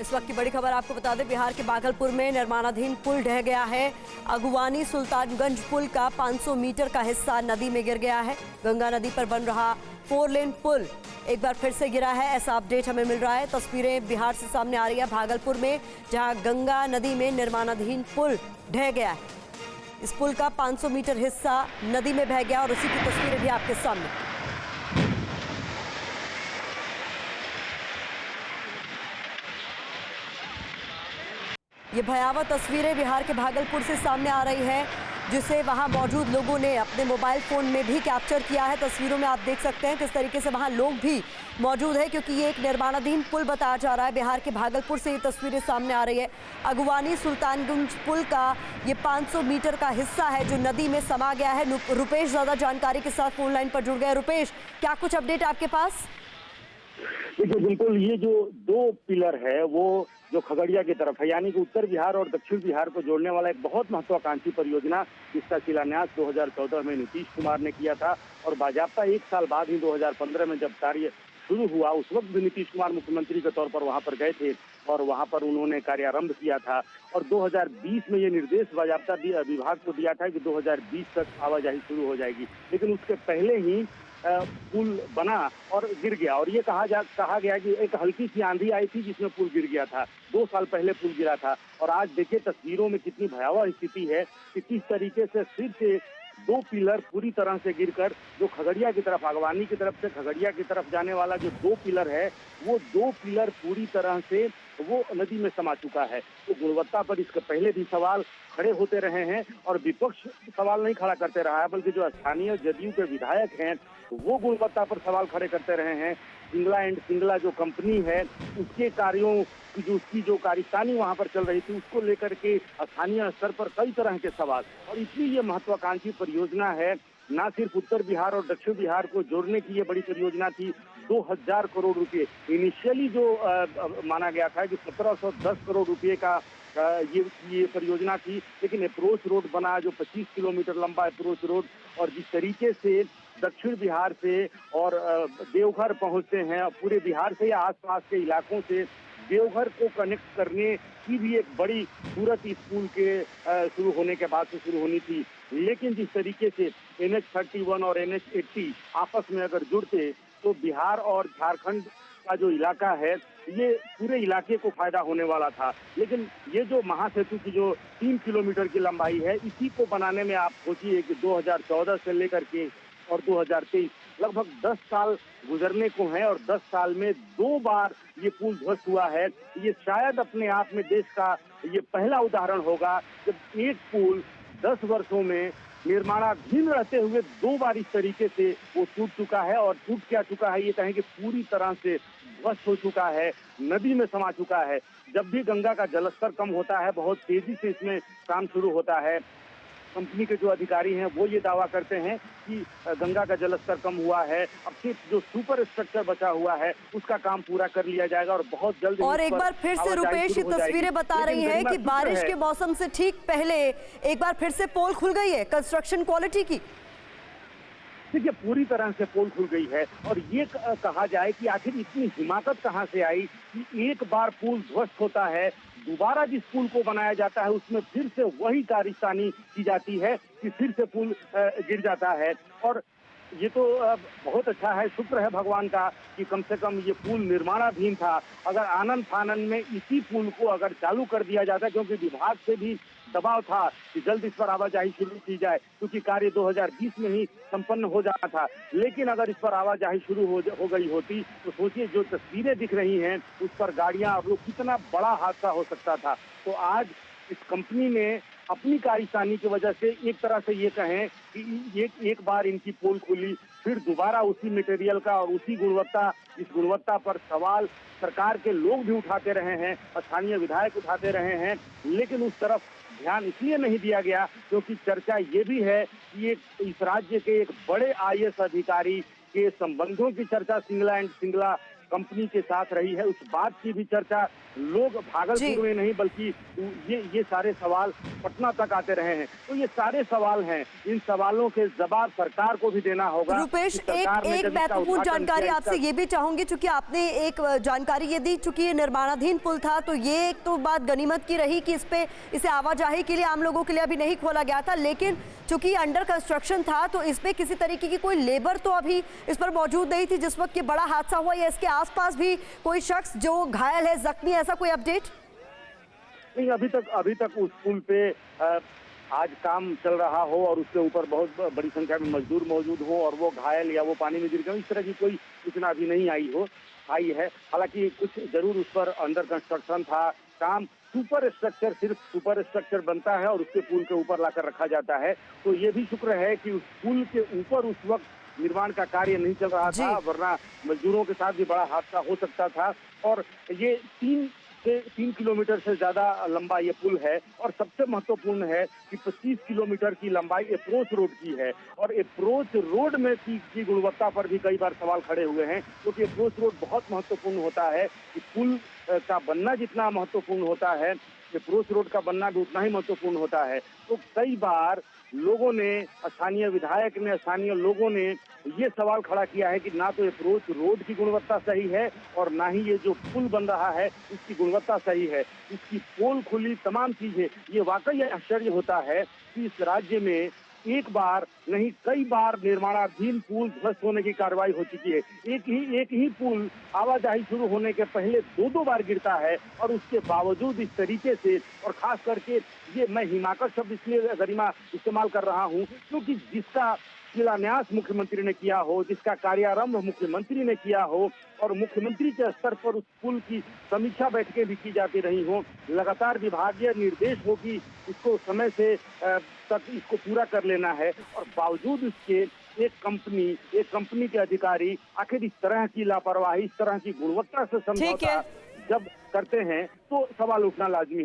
इस वक्त की बड़ी खबर आपको बता दें, बिहार के भागलपुर में निर्माणाधीन पुल ढह गया है। अगुवानी सुल्तानगंज पुल का 500 मीटर का हिस्सा नदी में गिर गया है। गंगा नदी पर बन रहा 4 लेन पुल एक बार फिर से गिरा है, ऐसा अपडेट हमें मिल रहा है। तस्वीरें बिहार से सामने आ रही है, भागलपुर में, जहां गंगा नदी में निर्माणाधीन पुल ढह गया है। इस पुल का 500 मीटर हिस्सा नदी में बह गया और उसी की तस्वीरें भी आपके सामने। ये भयावह तस्वीरें बिहार के भागलपुर से सामने आ रही है, जिसे वहां मौजूद लोगों ने अपने मोबाइल फोन में भी कैप्चर किया है। तस्वीरों में आप देख सकते हैं किस तरीके से वहां लोग भी मौजूद है, क्योंकि ये एक निर्माणाधीन पुल बताया जा रहा है। बिहार के भागलपुर से ये तस्वीरें सामने आ रही है। अगुवानी सुल्तानगंज पुल का ये 500 मीटर का हिस्सा है जो नदी में समा गया है। रुपेश ज्यादा जानकारी के साथ फोन लाइन पर जुड़ गए। रुपेश, क्या कुछ अपडेट आपके पास? देखिए, बिल्कुल, ये जो 2 पिलर है वो जो खगड़िया की तरफ है, यानी कि उत्तर बिहार और दक्षिण बिहार को जोड़ने वाला एक बहुत महत्वाकांक्षी परियोजना, जिसका शिलान्यास 2014 में नीतीश कुमार ने किया था और बाजाप्ता 1 साल बाद ही 2015 में जब कार्य शुरू हुआ, उस वक्त भी नीतीश कुमार मुख्यमंत्री के तौर पर वहां पर गए थे और वहां पर उन्होंने कार्यारंभ किया था। और 2020 में ये निर्देश बाजाप्ता विभाग को दिया था कि 2020 तक आवाजाही शुरू हो जाएगी, लेकिन उसके पहले ही पुल बना और गिर गया। और ये कहा गया कि एक हल्की सी आंधी आई थी जिसमें पुल गिर गया था। 2 साल पहले पुल गिरा था और आज देखिए तस्वीरों में कितनी भयावह स्थिति है कि किस तरीके से फिर से 2 पिलर पूरी तरह से गिरकर जो खगड़िया की तरफ, अगवानी की तरफ से खगड़िया की तरफ जाने वाला जो 2 पिलर है, वो 2 पिलर पूरी तरह से वो नदी में समा चुका है। तो गुणवत्ता पर इसके पहले भी सवाल खड़े होते रहे हैं और विपक्ष सवाल नहीं खड़ा करते रहा है, बल्कि जो स्थानीय जदयू के विधायक हैं वो गुणवत्ता पर सवाल खड़े करते रहे हैं। सिंगला एंड सिंगला जो कंपनी है, उसके कार्यों की उसकी जो कार्यकारिणी वहां पर चल रही थी, उसको लेकर के स्थानीय स्तर पर कई तरह के सवाल। और इसलिए ये महत्वाकांक्षी परियोजना है, ना सिर्फ उत्तर बिहार और दक्षिण बिहार को जोड़ने की ये बड़ी परियोजना थी। 2000 करोड़ रुपए इनिशियली जो माना गया था कि 1710 करोड़ रुपए का ये परियोजना थी, लेकिन अप्रोच रोड बना जो 25 किलोमीटर लंबा अप्रोच रोड, और जिस तरीके से दक्षिण बिहार से और देवघर पहुंचते हैं, पूरे बिहार से या आसपास के इलाकों से देवघर को कनेक्ट करने की भी एक बड़ी सूरत इस पुल के शुरू होने के बाद से शुरू होनी थी। लेकिन जिस तरीके से NH31 और NH80 आपस में अगर जुड़ते तो बिहार और झारखंड का जो इलाका है, ये पूरे इलाके को फायदा होने वाला था। लेकिन ये जो महासेतु की जो 3 किलोमीटर की लंबाई है, इसी को बनाने में आप सोचिए कि 2014 से लेकर के और 2023 लगभग 10 साल गुजरने को हैं और 10 साल में 2 बार ये पुल ध्वस्त हुआ है। ये शायद अपने आप में देश का ये पहला उदाहरण होगा जब एक पुल 10 वर्षों में निर्माणाधीन रहते हुए 2 बार इस तरीके से वो टूट चुका है। और टूट क्या चुका है, ये कहें कि पूरी तरह से ध्वस्त हो चुका है, नदी में समा चुका है। जब भी गंगा का जलस्तर कम होता है, बहुत तेजी से इसमें काम शुरू होता है। कंपनी के जो अधिकारी हैं वो ये दावा करते हैं कि गंगा का जलस्तर कम हुआ है, अब सिर्फ जो सुपर स्ट्रक्चर बचा हुआ है उसका काम पूरा कर लिया जाएगा और बहुत जल्द। और एक बार फिर से रुपेश, ये तस्वीरें बता रही हैं कि बारिश के मौसम से ठीक पहले एक बार फिर से पोल खुल गई है कंस्ट्रक्शन क्वालिटी की। देखिए, पूरी तरह से पोल खुल गई है और ये कहा जाए कि आखिर इतनी हिमाकत कहां से आई कि एक बार पुल ध्वस्त होता है, दोबारा जिस पुल को बनाया जाता है उसमें फिर से वही कार्यकारिणी की जाती है कि फिर से पुल गिर जाता है। और ये तो बहुत अच्छा है, शुक्र है भगवान का कि कम से कम ये पुल निर्माणाधीन था। अगर आनंद फानन में इसी पुल को अगर चालू कर दिया जाता, क्योंकि विभाग से भी दबाव था कि जल्द इस पर आवाजाही शुरू की जाए, क्योंकि कार्य 2020 में ही संपन्न हो जाना था, लेकिन अगर इस पर आवाजाही शुरू हो गई होती तो सोचिए जो तस्वीरें दिख रही हैं उस पर गाड़ियां और लोग, कितना बड़ा हादसा हो सकता था। तो आज इस कंपनी ने अपनी कार्यकारिणी की वजह से एक तरह से ये कहें कि एक बार इनकी पोल खुली, फिर दोबारा उसी मटेरियल का और उसी गुणवत्ता, इस गुणवत्ता पर सवाल सरकार के लोग भी उठाते रहे हैं, स्थानीय विधायक उठाते रहे हैं, लेकिन उस तरफ ध्यान इसलिए नहीं दिया गया क्योंकि चर्चा ये भी है कि इस राज्य के एक बड़े IAS अधिकारी के संबंधों की चर्चा सिंगला एंड सिंगला कंपनी के साथ रही है, उस बात की भी चर्चा लोग भागलपुर में नहीं बल्कि ये सारे सवाल पटना तक आते रहे हैं। तो ये सारे सवाल हैं, इन सवालों के जवाब सरकार को भी देना होगा। रुपेश, एक महत्वपूर्ण जानकारी आपसे ये भी चाहूंगी, चूंकि आपने एक जानकारी ये दी, चूंकि ये निर्माणाधीन पुल था तो ये एक तो बात गनीमत की रही कि इसे आवाजाही के लिए आम लोगों के लिए अभी नहीं खोला गया था, लेकिन चूंकि अंडर कंस्ट्रक्शन था तो इसमें किसी तरीके की कोई लेबर तो अभी इस पर मौजूद नहीं थी जिस वक्त ये बड़ा हादसा हुआ, या इसके आसपास भी कोई शख्स जो घायल है, जख्मी, ऐसा कोई अपडेट? नहीं, अभी तक उस पुल पे आज काम चल रहा हो और उसके ऊपर बहुत बड़ी संख्या में मजदूर मौजूद हो और वो घायल या वो पानी में गिर गए, इस तरह की कोई सूचना अभी नहीं आई है। हालांकि कुछ जरूर उस पर अंडर कंस्ट्रक्शन था काम, सुपर स्ट्रक्चर बनता है और उसके पुल के ऊपर लाकर रखा जाता है। तो ये भी शुक्र है कि उस पुल के ऊपर उस वक्त निर्माण का कार्य नहीं चल रहा था, वरना मजदूरों के साथ भी बड़ा हादसा हो सकता था। और ये 3 किलोमीटर से ज्यादा लंबा ये पुल है और सबसे महत्वपूर्ण है कि 25 किलोमीटर की लंबाई अप्रोच रोड की है और अप्रोच रोड में की गुणवत्ता पर भी कई बार सवाल खड़े हुए हैं, क्योंकि अप्रोच रोड बहुत महत्वपूर्ण होता है। कि पुल का बनना जितना महत्वपूर्ण होता है, अप्रोच रोड का बनना भी उतना ही महत्वपूर्ण होता है। तो कई बार लोगों ने, स्थानीय विधायक ने, स्थानीय लोगों ने ये सवाल खड़ा किया है कि ना तो अप्रोच रोड की गुणवत्ता सही है और ना ही ये जो पुल बन रहा है इसकी गुणवत्ता सही है। इसकी पोल खुली, तमाम चीजें, ये वाकई आश्चर्य होता है कि इस राज्य में एक बार नहीं कई बार निर्माणाधीन पुल ध्वस्त होने की कार्रवाई हो चुकी है। एक ही पुल आवाजाही शुरू होने के पहले दो बार गिरता है और उसके बावजूद इस तरीके से, और खास करके ये मैं हिमाकत शब्द इसलिए गरिमा इस्तेमाल कर रहा हूँ क्योंकि जिसका शिलान्यास मुख्यमंत्री ने किया हो, जिसका कार्यारंभ मुख्यमंत्री ने किया हो और मुख्यमंत्री के स्तर पर उस पुल की समीक्षा बैठकें भी की जाती रही हो, लगातार विभागीय निर्देश हो कि इसको समय से तक इसको पूरा कर लेना है, और बावजूद इसके एक कंपनी के अधिकारी आखिर इस तरह की लापरवाही, इस तरह की गुणवत्ता से समझौता जब करते हैं तो सवाल उठना लाजमी है।